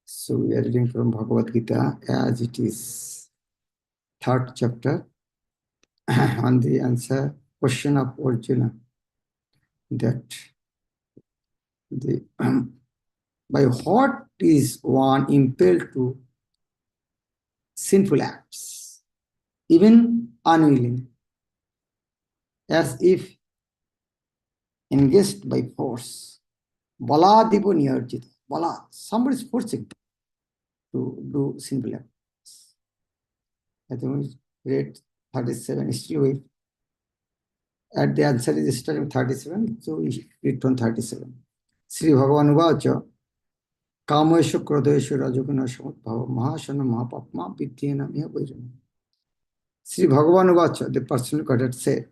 So we are reading from Bhagavad Gita as it is third chapter on the answer question of Arjuna that the by what is one impelled to sinful acts, even unwilling, as if engaged by force. Baladipo niyarjita. Balad. Somebody is forcing to do sinful acts. I think we read 37, still we at the answer is starting 37, so we read from 37. Sri Bhagavan Vacha Kameshu Krodeshu Rajoguna Samudbhava Mahashana Mahapapma Vidyena Miha Vairana. Sri Bhagavan Vacha, the personal Godhead said,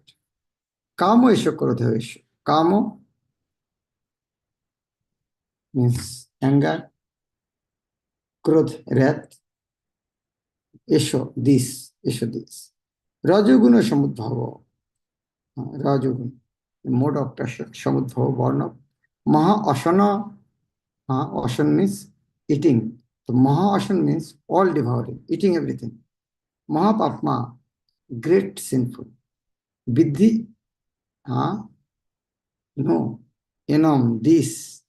Kameshu Krodeshu. Kamo means anger, Krodh, wrath, Esho, this. Rajoguna Samudbhava. Rajogun, the mode of passion, Samudbhava Varna. Maha Asana, Asana means eating. So Maha Asana means all devouring, eating everything. Mahapapma, great sinful. Vidhi, no. Enam, this.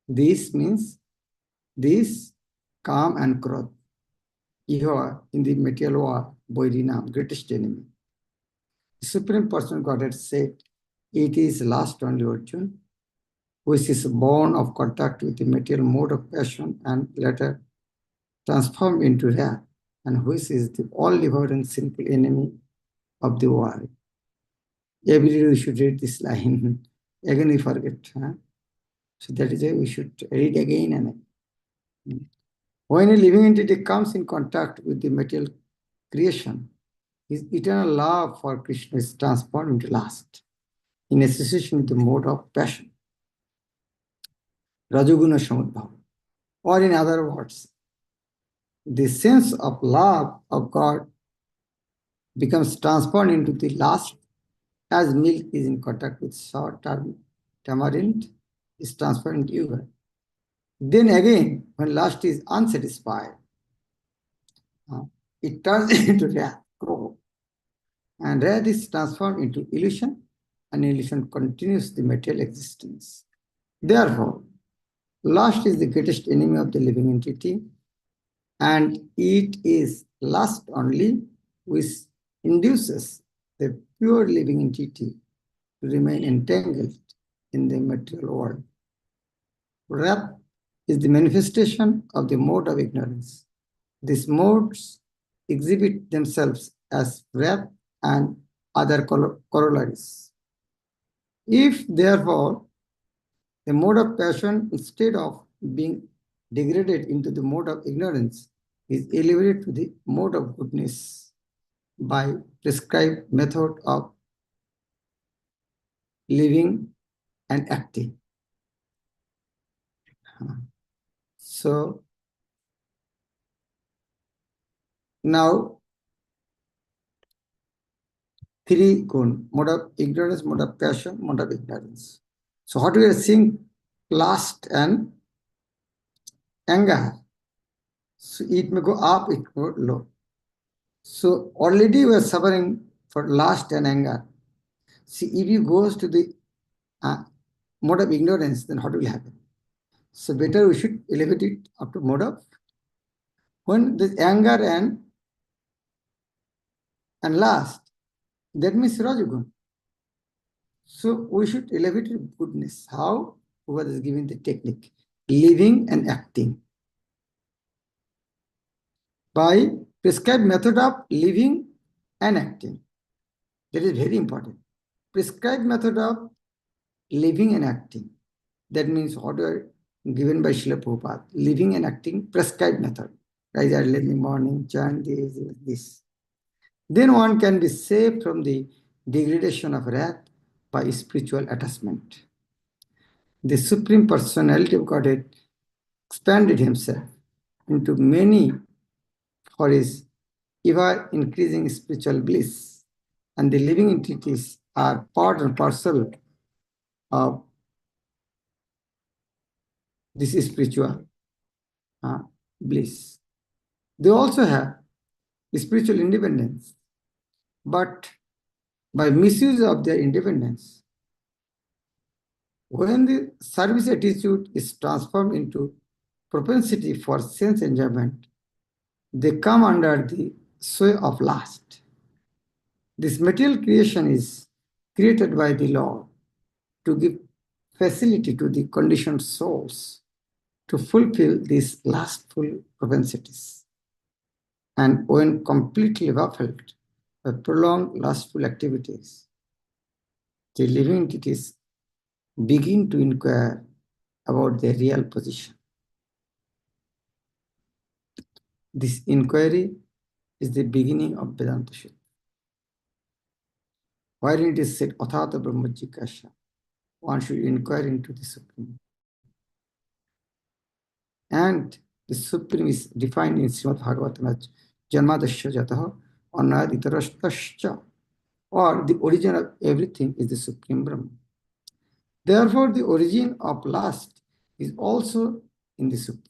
This means this, calm and krodh. Iha, in the material war, Boirinam, greatest enemy. The Supreme Personal Godhead said, it is last only Arjuna, which is born of contact with the material mode of passion and later transformed into wrath, and which is the all-devouring sinful enemy of the world. Every day we should read this line. Again we forget. So that is why we should read again and again. When a living entity comes in contact with the material creation, his eternal love for Krishna is transformed into lust, in association with the mode of passion. Rajoguna Samudbhava. Or in other words, the sense of love of God becomes transformed into the lust as milk is in contact with sour tamarind is transformed into yogurt. Then again, when lust is unsatisfied, it turns into wrath, krodh. And wrath is transformed into illusion, and illusion continues the material existence. Therefore, lust is the greatest enemy of the living entity, and it is lust only which induces the pure living entity to remain entangled in the material world. Wrath is the manifestation of the mode of ignorance. These modes exhibit themselves as wrath and other corollaries. If, therefore, the mode of passion, instead of being degraded into the mode of ignorance, is elevated to the mode of goodness by prescribed method of living and acting. So, now, three gun, mode of ignorance, mode of passion, mode of ignorance. So what we are seeing, lust and anger. So it may go up, it may go low. So already we are suffering for lust and anger. See, if you go to the mode of ignorance, then what will happen? So better we should elevate it up to mode of, when the anger and lust, that means Rajagun. So we should elevate it to goodness. How? Whoever is giving the technique, living and acting. By prescribed method of living and acting. That is very important. Prescribed method of living and acting. That means what are given by Srila Prabhupada. Living and acting, prescribed method. Rise early in the morning, chant this. Then one can be saved from the degradation of wrath by spiritual attachment. The Supreme Personality of Godhead expanded himself into many for his ever increasing spiritual bliss, and the living entities are part and parcel of this spiritual bliss. They also have spiritual independence, but by misuse of their independence, when the service attitude is transformed into propensity for sense enjoyment, they come under the sway of lust. This material creation is created by the Lord to give facility to the conditioned souls to fulfill these lustful propensities. And when completely baffled by prolonged lustful activities, the living entities begin to inquire about their real position. This inquiry is the beginning of Vedanta Shuddha, wherein it is said, Athata Brahma Jikasha, one should inquire into the Supreme. And the Supreme is defined in Srimad Bhagavatam as Janmadasya Jataha Anaditarashtasya, or the origin of everything is the Supreme Brahman. Therefore, the origin of lust is also in the Supreme.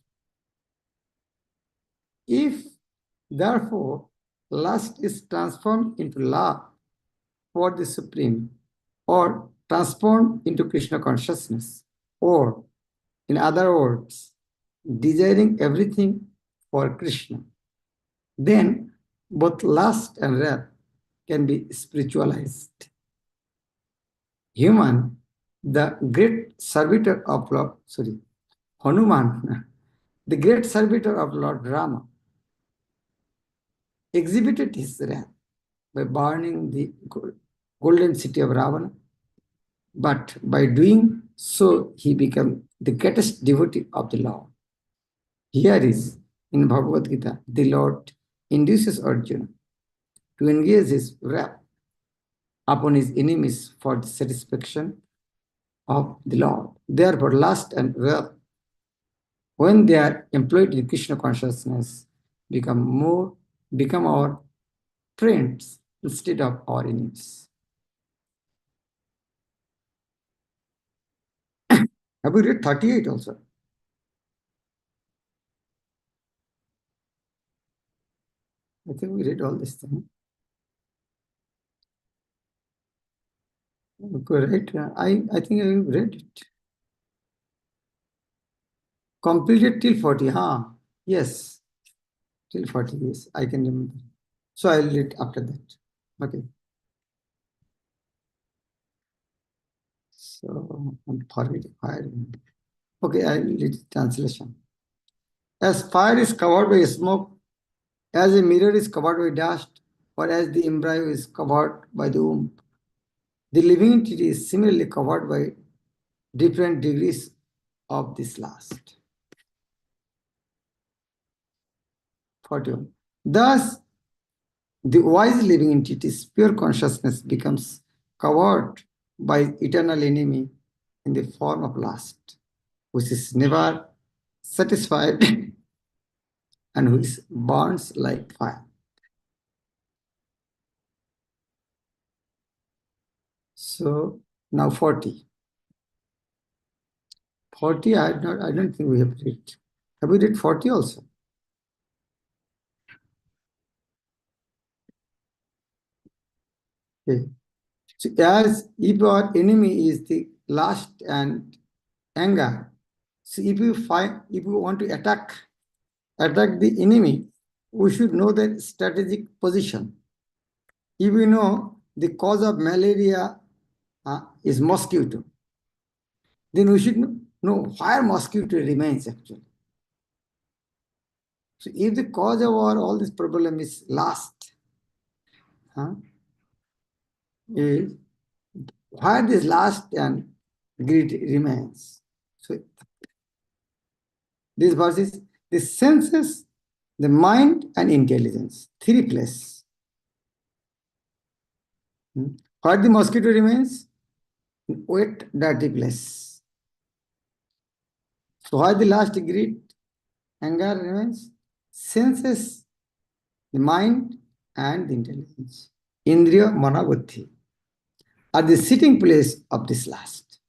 If, therefore, lust is transformed into love for the Supreme, or transformed into Krishna consciousness, or, in other words, desiring everything for Krishna, then both lust and wrath can be spiritualized. Human, the great servitor of Lord, Hanuman, the great servitor of Lord Rama, exhibited his wrath by burning the golden city of Ravana. But by doing so, he became the greatest devotee of the Lord. Here is, in Bhagavad Gita, the Lord induces Arjuna to engage his wrath upon his enemies for the satisfaction of the Lord. Therefore, lust and wrath, when they are employed in Krishna consciousness, become our friends instead of our enemies. Have we read 38 also? I think we read all this thing. Okay, right? I think I read it. Completed till 40, huh? Yes. Till 40, yes, I can remember. So I'll read after that. Okay. So I'm forgetting fire. Okay, I'll read translation. As fire is covered by smoke, as a mirror is covered by dust, or as the embryo is covered by the womb, the living entity is similarly covered by different degrees of this last. 41. Thus, the wise living entity's pure consciousness becomes covered by eternal enemy in the form of lust, which is never satisfied and which burns like fire. So now 40. 40, I don't think we have read. Have we read 40 also? Okay. So as if our enemy is the lust and anger, so if you want to attack the enemy, we should know the strategic position. If we know the cause of malaria is mosquito, then we should know where mosquito remains actually. So if the cause of all this problem is lust, is where this lust and greed remains. So this verse is the senses, the mind, and intelligence. Three places. Where the mosquito remains? Wet, dirty place. So where the last greed, anger remains? Senses, the mind, and the intelligence. Indriya, mana, buddhi are the sitting place of this last.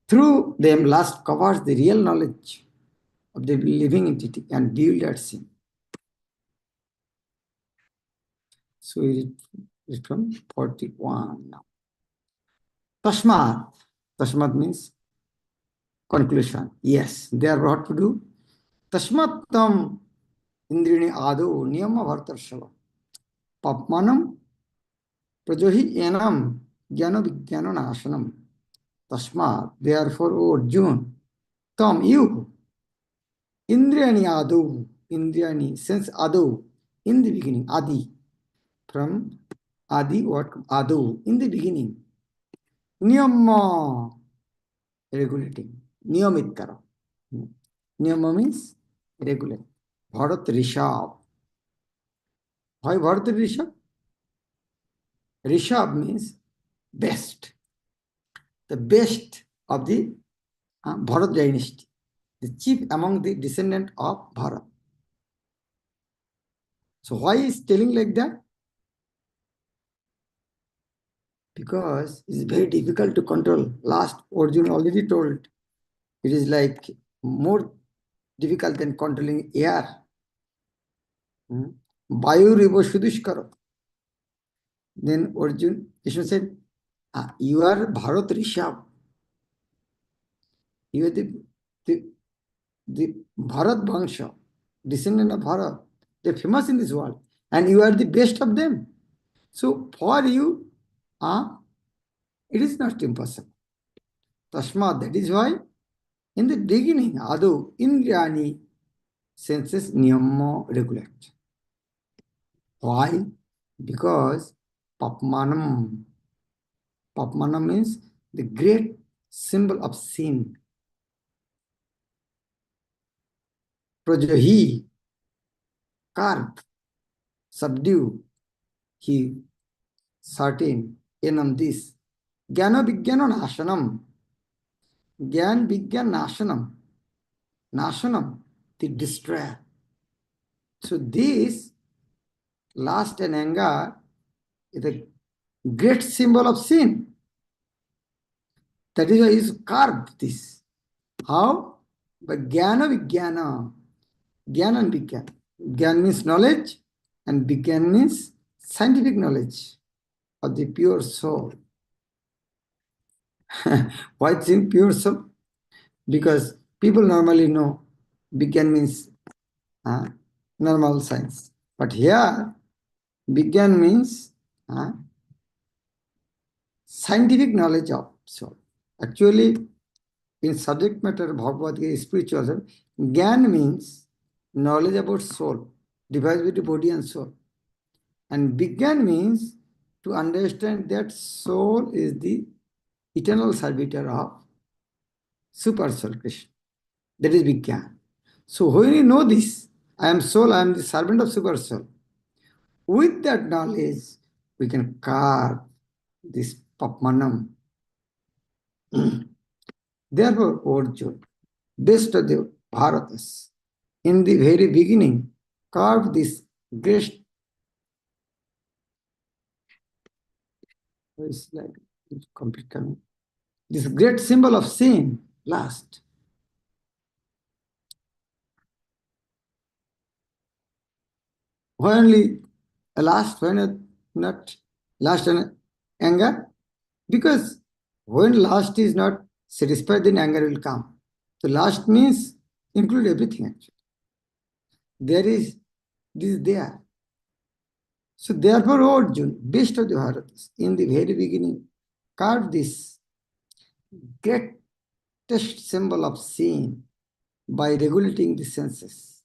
Through them, lust covers the real knowledge of the living entity and deal that sin. So we read from 41 now. Tashmat. Tashmat means conclusion. Yes, they are what to do. Tashmattam indrini adu niyama bhartarshava. Papmanam prajohi enam jnana vijnana nasanam. Tashmat, therefore, O Arjun, tam you, indriyani adu, indriyani, sense adu, in the beginning, adi, from adi, what? Adu, in the beginning. Niyama, regulating. Niyamit karo. Niyama means regulate. Bharat Rishabh. Why Bharat Rishabh? Rishabh means best. The best of the Bharat dynasty. The chief among the descendant of Bharat. So why is telling like that? Because it's very difficult to control. Last Arjuna already told. It is like more difficult than controlling air. Vayu rivo shudushkaro. Then Arjuna, Krishna said, you are Bharat Rishabh. You are the Bharat Vangsha, descendant of Bharat. They are famous in this world. And you are the best of them. So for you, it is not impossible. Tashma, that is why in the beginning, Adu, Indriyani, senses niyama regulate. Why? Because Papmanam. Papmanam means the great symbol of sin. Prajahi, carve, subdue, he, certain, enam this. Jnana vijnana nasanam. Gyan vigyan nasanam. Nasanam, the destroyer. So this lust and anger is a great symbol of sin. That is why he carved this. How? By jnana vijnana. Jnana and vigyan. Gyan means knowledge and vigyan means scientific knowledge of the pure soul. Why it's in pure soul? Because people normally know vigyan means normal science. But here, vigyan means scientific knowledge of soul. Actually, in subject matter of Bhagavad Gita, spiritual, Gyan means knowledge about soul, divided between body and soul. And Vigyan means to understand that soul is the eternal servitor of Super Soul Krishna. That is Vigyan. So when you know this, I am soul, I am the servant of Super Soul. With that knowledge, we can carve this Papmanam. Therefore, Arjuna, best of the Bharatas, in the very beginning, carved this great, this great symbol of sin, last. Why only last, when not last and anger? Because when last is not satisfied, then anger will come. So last means include everything actually. There is this there. So therefore, Arjuna, best of the Bharatas, in the very beginning, carved this greatest symbol of sin by regulating the senses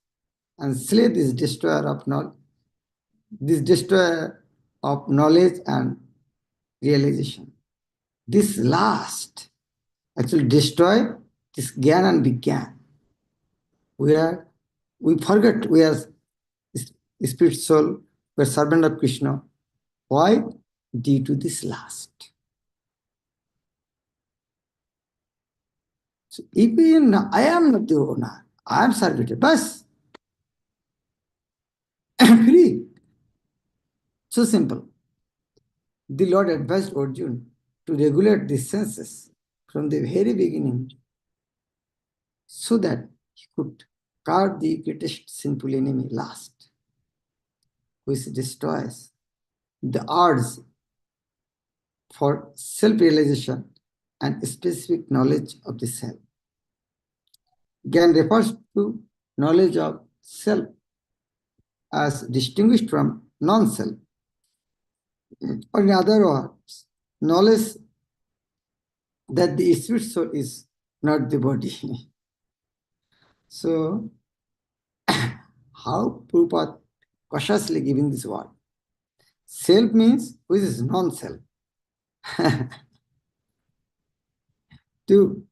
and slay this destroyer of knowledge and realization. This last actually destroy this Gyan and Vigyan. We forget we are spirit soul, we are servant of Krishna. Why? Due to this last. So even I am not the owner, I am servitor. Bas. Free. So simple. The Lord advised Arjuna to regulate the senses from the very beginning so that he could guard the greatest sinful enemy last, which destroys the urge for self-realization and specific knowledge of the self. Gyan refers to knowledge of self as distinguished from non-self. Or in other words, knowledge that the spirit soul is not the body. So, how Prabhupada cautiously giving this word? Self means which is non-self. To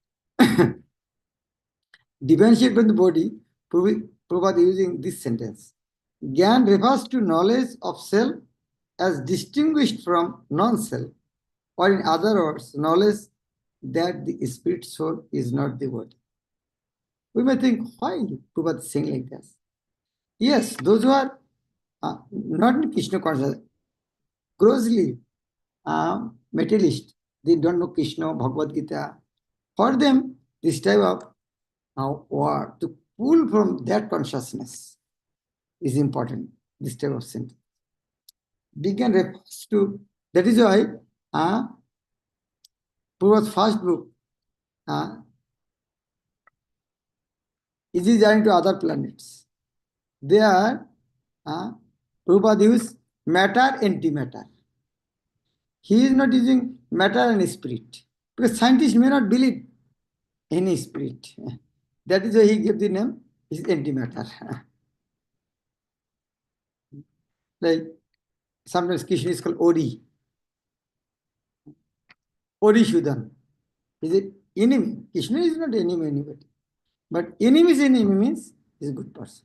differentiate from the body, Prabhupada using this sentence. Gyan refers to knowledge of self as distinguished from non-self, or in other words, knowledge that the spirit soul is not the body. We may think, why Prabhupada is saying like this? Yes, those who are not in Krishna consciousness, grossly materialist, they don't know Krishna, Bhagavad Gita. For them, this type of word to pull from that consciousness is important, this type of sentence. Begin refers to, that is why Prabhupada's first book, is he journey to other planets. There, Prabhupada used matter and antimatter. He is not using matter and spirit, because scientists may not believe any spirit. That is why he gave the name is antimatter. Like sometimes Krishna is called Ori. Ori Shuddhan. Is it enemy? Krishna is not enemy anybody. But enemy's enemy means he is a good person.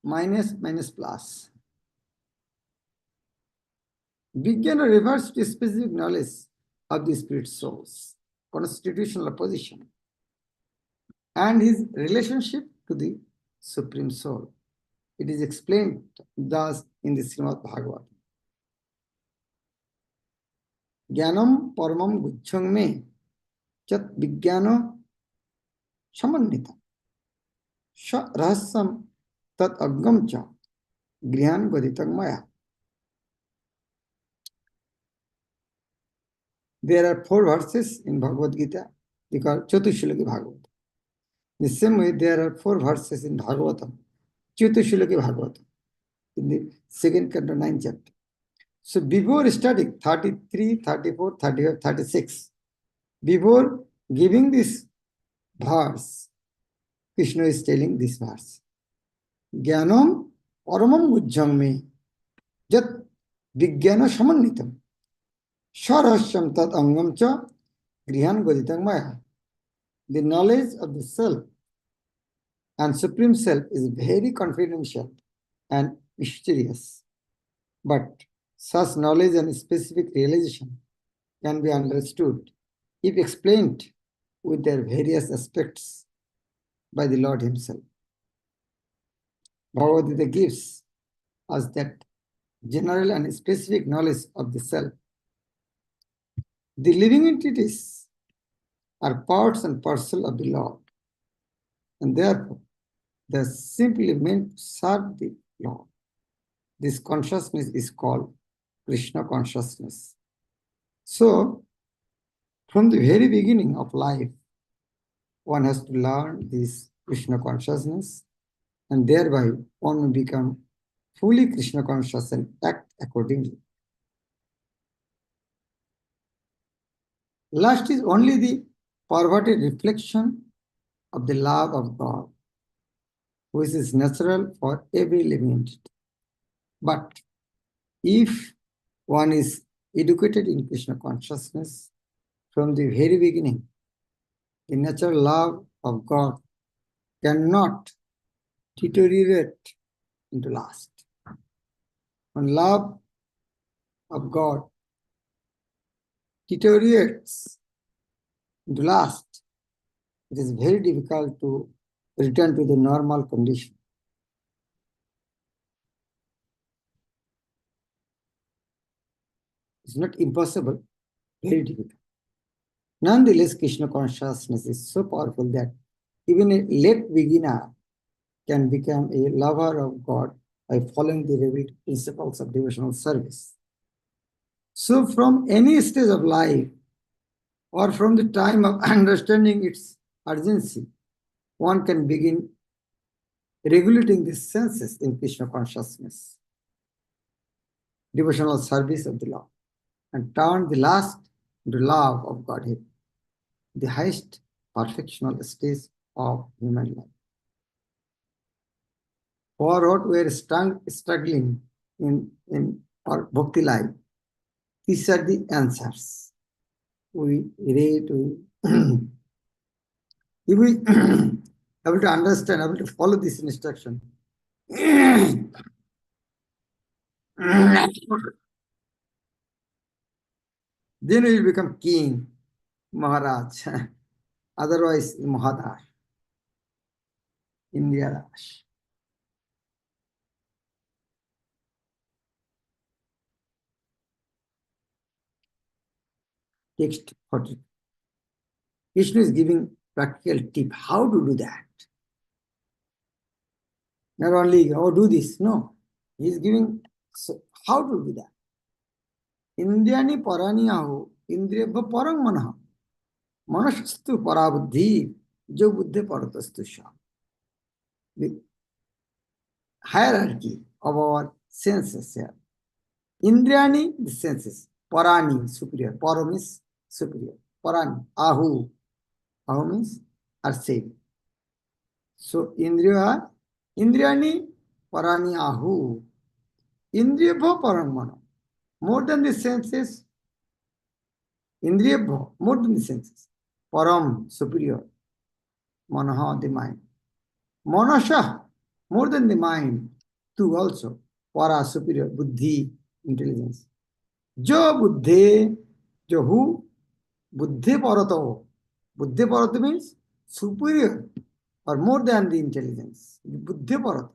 Minus plus. Beginner refers to specific knowledge of the spirit souls, constitutional position, and his relationship to the Supreme Soul. It is explained thus in the Srimad Bhagavad. Jnanam paramam gucchang me chat vijnana samannita sha rahasyam tat agam cha grihan gaditang maya. There are 4 verses in Bhagavad Gita, they call Chatushlaki Bhagavad. The same way, there are 4 verses in Bhagavatam, Chatushlaki Bhagavatam, in the 2nd canto, 9th chapter. So before studying 33, 34, 35, 36, before giving this verse, Krishna is telling this verse. Jnanam paramam ujjham me jat vijnana samannitam Sharashyam tat angam cha grihan gaditang maya. The knowledge of the self and Supreme Self is very confidential and mysterious. But such knowledge and specific realization can be understood if explained with their various aspects by the Lord Himself. Bhagavad Gita gives us that general and specific knowledge of the self. The living entities are parts and parcel of the Lord, and therefore they are simply meant to serve the Lord. This consciousness is called Krishna consciousness. So, from the very beginning of life, one has to learn this Krishna consciousness, and thereby one will become fully Krishna conscious and act accordingly. Last is only the perverted reflection of the love of God, which is natural for every living entity. But if one is educated in Krishna consciousness from the very beginning, the natural love of God cannot deteriorate into lust. When love of God deteriorates into lust, it is very difficult to return to the normal condition. It's not impossible, very difficult. Nonetheless, Krishna consciousness is so powerful that even a late beginner can become a lover of God by following the revealed principles of devotional service. So from any stage of life or from the time of understanding its urgency, one can begin regulating the senses in Krishna consciousness, devotional service of the Lord, and turn the last into love of Godhead, the highest perfectional stage of human life. For what we are struggling in our bhakti life, these are the answers. We read, if we able to understand, able to follow this instruction, then we will become king, Maharaj. Otherwise, Mahadar, India Dash. Text 40. Krishna is giving practical tip how to do that. Not only, oh, do this. No. He is giving how to do that. Indyani parani ahu, indriyabha parang manah. Manashastu parabuddhi, jo buddhi paratastu sham. The hierarchy of our senses here. Indriyani, the senses. Parani, superior. Para means superior. Parani, ahu. Ahu means are saved. So, indriyani parani ahu. Indriyabha parang manah. More than the senses. Indriyabha, more than the senses. Param, superior. Manaha, the mind. Manasha, more than the mind. Two also. Para, superior. Buddhi, intelligence. Jo buddhi, jo who? Buddhi parato. Buddhi parato means superior or more than the intelligence. Buddhi parato.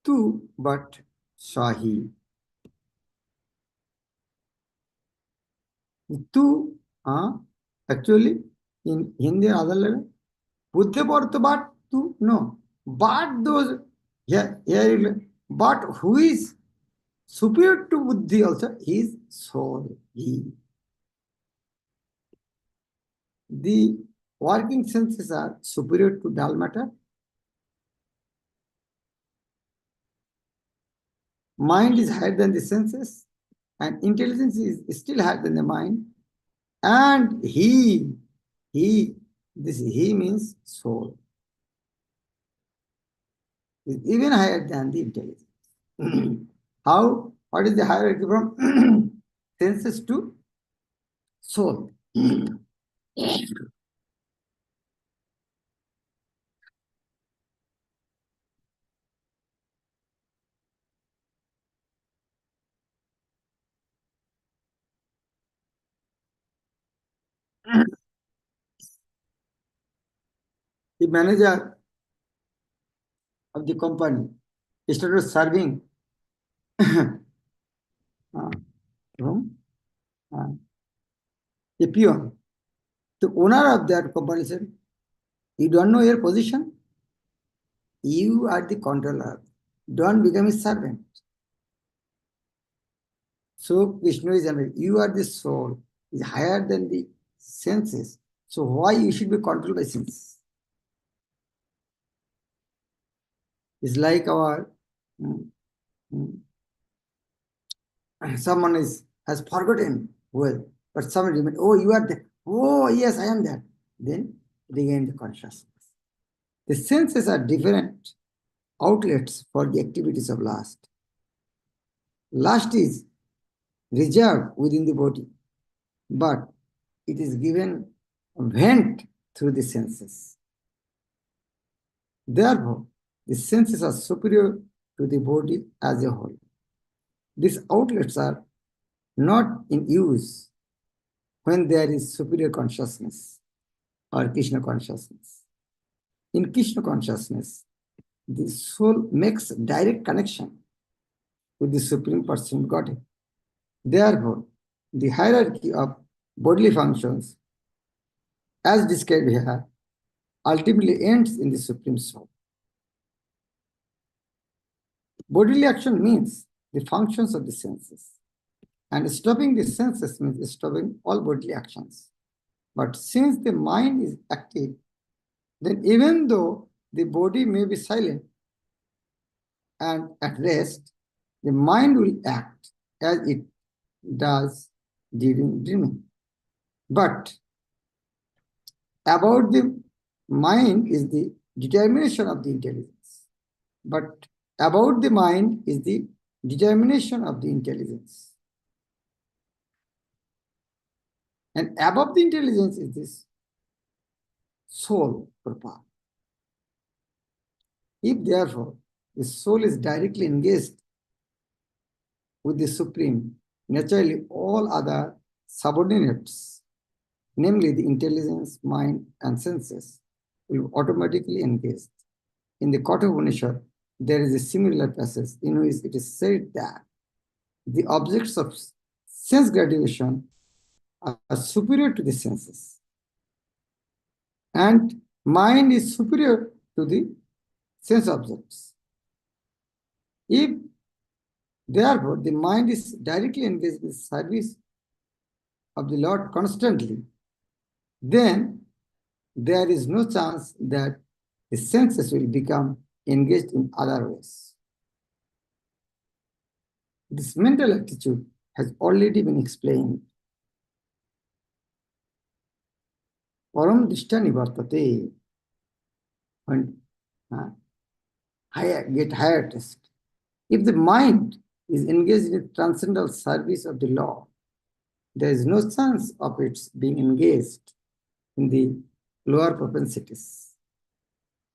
Two, but Shahi. Two, actually, in Hindi and other level, Buddhi parato but two, no. But those, but who is superior to Buddhi also is soul. He. The working senses are superior to dull matter. Mind is higher than the senses, and intelligence is still higher than the mind. And this he means soul, is even higher than the intelligence. How? What is the hierarchy from senses to soul? The manager of the company started serving whom? A peon. The owner of that company said, you don't know your position? You are the controller. Don't become a servant. So Vishnu is saying, you are the soul, is higher than the senses. So why you should be controlled by senses? It's like our someone has forgotten well, but somebody remember, oh, you are there. Oh, yes, I am there. Then regain the consciousness. The senses are different outlets for the activities of lust. Lust is reserved within the body, but it is given vent through the senses. Therefore, the senses are superior to the body as a whole. These outlets are not in use when there is superior consciousness or Krishna consciousness. In Krishna consciousness, the soul makes direct connection with the Supreme Person Godhead. Therefore, the hierarchy of bodily functions, as described here, ultimately ends in the Supreme Soul. Bodily action means the functions of the senses. And stopping the senses means stopping all bodily actions. But since the mind is active, then even though the body may be silent and at rest, the mind will act as it does during dreaming. But about the mind is the determination of the intelligence. But about the mind is the determination of the intelligence. And above the intelligence is this soul purpose. If therefore the soul is directly engaged with the Supreme, naturally all other subordinates, namely the intelligence, mind, and senses, will automatically engage. In the Katha Upanishad, there is a similar passage in which it is said that the objects of sense gratification are superior to the senses, and mind is superior to the sense objects. If therefore the mind is directly engaged with service of the Lord constantly, then there is no chance that the senses will become engaged in other ways. This mental attitude has already been explained. Param dishta nivartate, when get higher test. If the mind is engaged in transcendental service of the law, there is no chance of its being engaged in the lower propensities.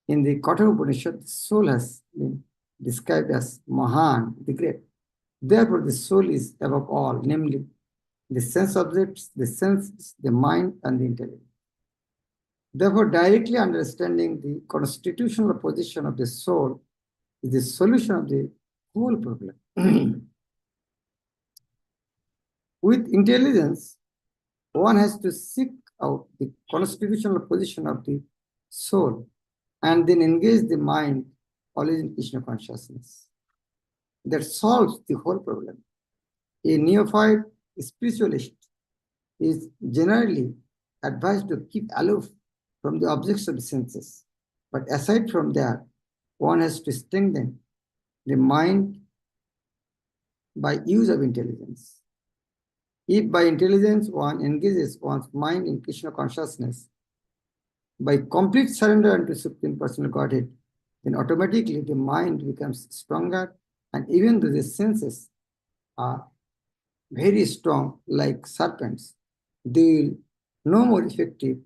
In the Katha Upanishad, the soul has been described as Mahan, the great. Therefore, the soul is above all, namely the sense objects, the senses, the mind, and the intellect. Therefore, directly understanding the constitutional position of the soul is the solution of the whole problem. With intelligence, one has to seek out the constitutional position of the soul and then engage the mind always in Krishna consciousness. That solves the whole problem. A neophyte spiritualist is generally advised to keep aloof from the objects of the senses. But aside from that, one has to strengthen the mind by use of intelligence. If by intelligence one engages one's mind in Krishna consciousness, by complete surrender unto Supreme Personal Godhead, then automatically the mind becomes stronger, and even though the senses are very strong like serpents, they will no more effective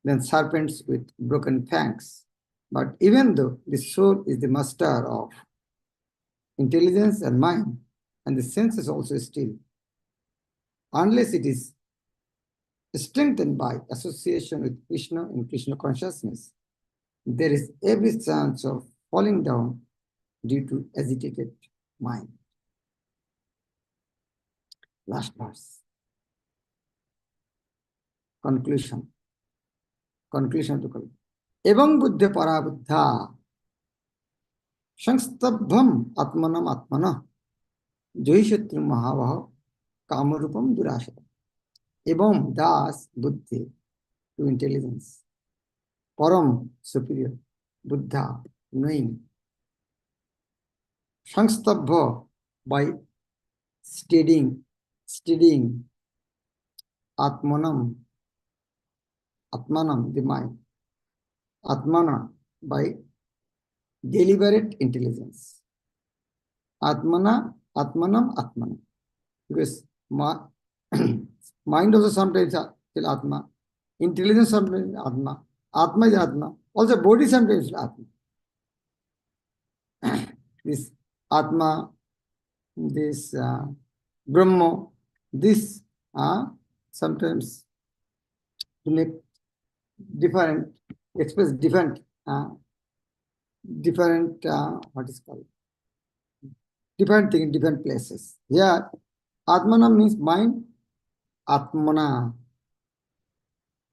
than serpents with broken fangs. But even though the soul is the master of intelligence and mind, and the senses also still, unless it is strengthened by association with Krishna in Krishna consciousness, there is every chance of falling down due to agitated mind. Last verse. Conclusion to call. Evam buddha parabuddha Shangstabham atmanam atmana Joishatrim mahavaha kamarupam durashata. Evam das buddhi, to intelligence. Param, superior. Buddha, knowing. Shangstabha, by steadying. Atmanam, the mind. Atmana, by deliberate intelligence. Atmanam. Because mind also sometimes is Atma. Intelligence sometimes is Atma. Atma is Atma. Also body sometimes is Atma. This Atma, this Brahma, this sometimes to make different, express different, what is called, different thing in different places. Here, Atmana means mind, Atmana,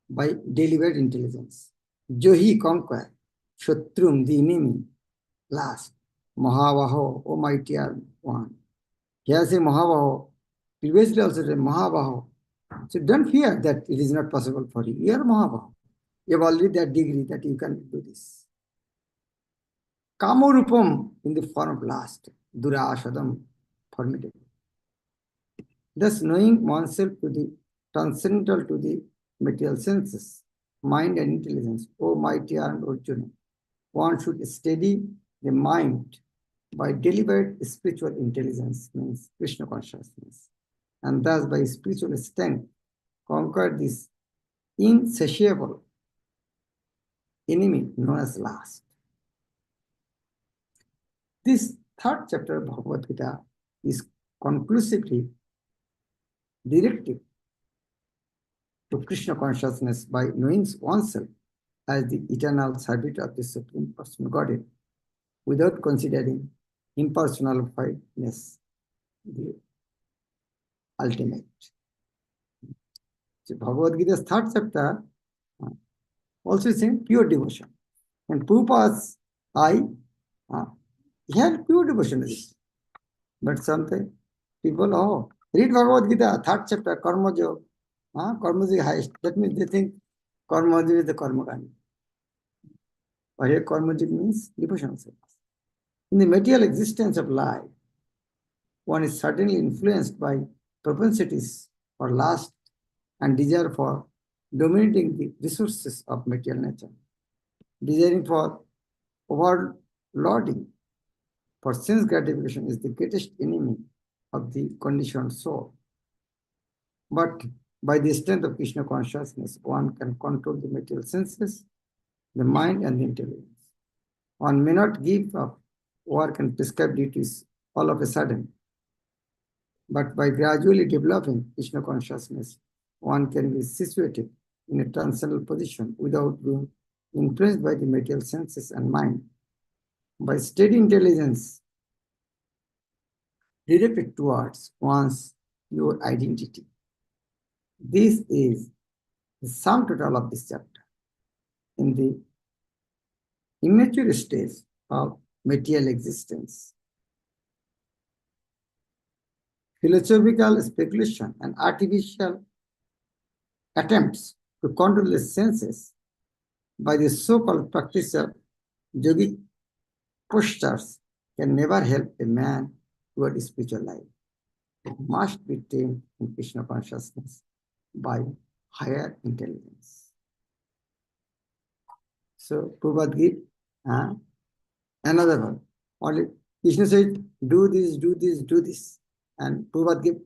by deliberate intelligence. Johi, conquer, Shatrum, the enemy, last. Mahavaho, O mighty one. Here say Mahavaho. Previously also said Mahavaho. So don't fear that it is not possible for you. You are Mahavaho. You have already that degree that you can do this. Kamorupam in the form of lust. Durashadam, formidable. Thus, knowing oneself to the transcendental to the material senses, mind and intelligence, O mighty and Arjuna, one should steady the mind by deliberate spiritual intelligence, means Krishna consciousness, and thus by spiritual strength conquer this insatiable enemy known as lust. This third chapter of Bhagavad Gita is conclusively directed to Krishna consciousness by knowing oneself as the eternal servant of the Supreme Personal Godhead without considering impersonalifiedness, the ultimate. So Bhagavad Gita's third chapter also is saying pure devotion. And Prabhupada's eye, he had pure devotion. But sometimes people, read Bhagavad Gita, third chapter, Karma Yoga. Karma is the highest. That means they think Karma is the Karma Gandhi. But here Karma means devotion. In the material existence of life, one is certainly influenced by propensities for lust and desire for dominating the resources of material nature, desiring for overloading for sense gratification is the greatest enemy of the conditioned soul. But by the strength of Krishna consciousness, one can control the material senses, the mind, and the intelligence. One may not give up work and prescribed duties all of a sudden, but by gradually developing Krishna consciousness, one can be situated in a transcendental position without being influenced by the material senses and mind. By steady intelligence directed towards one's pure identity. This is the sum total of this chapter. In the immature stage of material existence, philosophical speculation and artificial attempts to control the senses by the so-called practice of yogic postures can never help a man toward spiritual life. It must be tamed in Krishna consciousness by higher intelligence. So, Prabhupada give another one. Only Krishna said, do this, do this, do this. And Prabhupada give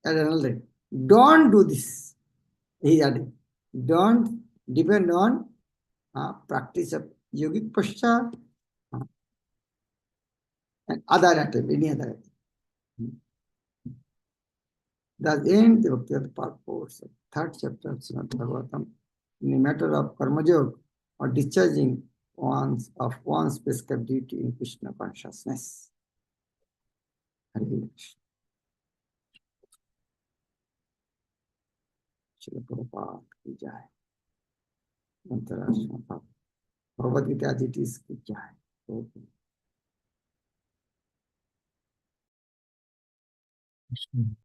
another. Don't do this. He added, don't depend on practice of yogic posture and other attempt, any other attempt. Thus ends the Bhakti Yoga purpose of third chapter of Srimad Bhagavatam in the matter of karma yoga or discharging one's prescribed duty in Krishna consciousness. Hare Krishna. Srila Prabhupada ki jai. Antara Bhagavad Gita as it is ki jai. Okay.